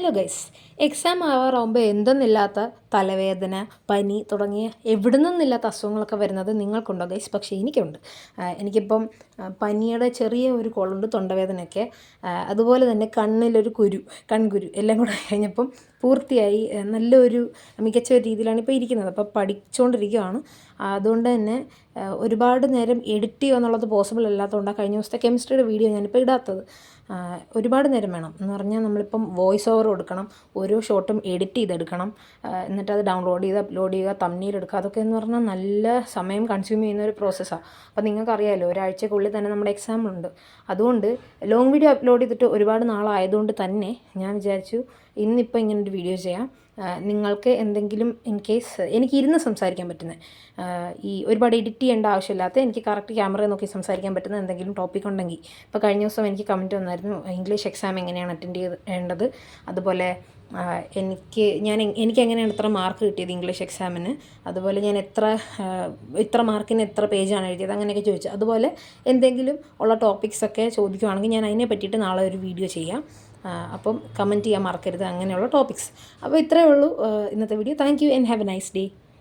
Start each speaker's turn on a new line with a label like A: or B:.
A: Hello guys, exam ആവാറാകുമ്പോൾ എന്തെന്നില്ലാത്ത തലവേദന, പനി തുടങ്ങിയ എവിടെ നിന്നില്ലാത്ത അസുഖങ്ങളൊക്കെ വരുന്നത് നിങ്ങൾക്കുണ്ടോ ഗൈസ്? പക്ഷേ എനിക്കുണ്ട്. എനിക്കിപ്പം പനിയുടെ ചെറിയ ഒരു കോളുണ്ട്, തൊണ്ടവേദനയൊക്കെ, അതുപോലെ തന്നെ കണ്ണിലൊരു കൺകുരു എല്ലാം കൂടെ കഴിഞ്ഞപ്പം പൂർത്തിയായി നല്ലൊരു മികച്ച ഒരു രീതിയിലാണ് ഇപ്പോൾ ഇരിക്കുന്നത്. അപ്പോൾ പഠിച്ചുകൊണ്ടിരിക്കുകയാണ്. അതുകൊണ്ട് തന്നെ ഒരുപാട് നേരം എഡിറ്റ് ചെയ്യുക എന്നുള്ളത് പോസിബിൾ അല്ലാത്തതുകൊണ്ടാണ് കഴിഞ്ഞ ദിവസത്തെ കെമിസ്ട്രിയുടെ വീഡിയോ ഞാനിപ്പോൾ ഇടാത്തത്. ഒരുപാട് നേരം വേണം എന്ന് പറഞ്ഞാൽ നമ്മളിപ്പം വോയിസ് ഓവർ കൊടുക്കണം, ഓരോ ഷോട്ടും എഡിറ്റ് ചെയ്തെടുക്കണം, എന്നിട്ട് അത് ഡൗൺലോഡ് ചെയ്ത് അപ്ലോഡ് ചെയ്യുക, തംബ്നെയിൽ എടുക്കുക, അതൊക്കെ എന്ന് പറഞ്ഞാൽ നല്ല സമയം കൺസ്യൂം ചെയ്യുന്ന ഒരു പ്രോസസ്സാണ്. അപ്പോൾ നിങ്ങൾക്കറിയാമല്ലോ, ഒരാഴ്ചക്കുള്ളിൽ തന്നെ നമ്മുടെ എക്സാം ഉണ്ട്. അതുകൊണ്ട് ലോങ് വീഡിയോ അപ്ലോഡ് ചെയ്തിട്ട് ഒരുപാട് നാളായതുകൊണ്ട് തന്നെ ഞാൻ വിചാരിച്ചു ഇന്നിപ്പോൾ ഇങ്ങനൊരു വീഡിയോ ചെയ്യാം. നിങ്ങൾക്ക് എന്തെങ്കിലും ഇൻ കേസ് എനിക്ക് ഇരുന്ന് സംസാരിക്കാൻ പറ്റുന്നത്, ഈ ഒരുപാട് എഡിറ്റ് ചെയ്യേണ്ട ആവശ്യമില്ലാത്ത, എനിക്ക് കറക്റ്റ് ക്യാമറ നോക്കി സംസാരിക്കാൻ പറ്റുന്ന എന്തെങ്കിലും ടോപ്പിക് ഉണ്ടെങ്കിൽ. ഇപ്പോൾ കഴിഞ്ഞ ദിവസം എനിക്ക് കമൻറ്റ് വന്നായിരുന്നു, ഇംഗ്ലീഷ് എക്സാം എങ്ങനെയാണ് അറ്റൻഡ് ചെയ്യേണ്ടത്, അതുപോലെ എനിക്ക് എങ്ങനെയാണ് ഇത്ര മാർക്ക് കിട്ടിയത് ഇംഗ്ലീഷ് എക്സാമിന്, അതുപോലെ ഞാൻ ഇത്ര മാർക്കിന് എത്ര പേജാണ് എഴുതിയത്, അങ്ങനെയൊക്കെ ചോദിച്ചു. അതുപോലെ എന്തെങ്കിലും ഉള്ള ടോപ്പിക്സൊക്കെ ചോദിക്കുവാണെങ്കിൽ ഞാൻ അതിനെ പറ്റിയിട്ട് നാളെ ഒരു വീഡിയോ ചെയ്യാം. അപ്പം കമൻറ്റ് ചെയ്യാൻ മറക്കരുത് അങ്ങനെയുള്ള ടോപ്പിക്സ്. അപ്പോൾ ഇത്രയേ ഉള്ളൂ ഇന്നത്തെ video. Thank you and have A nice day.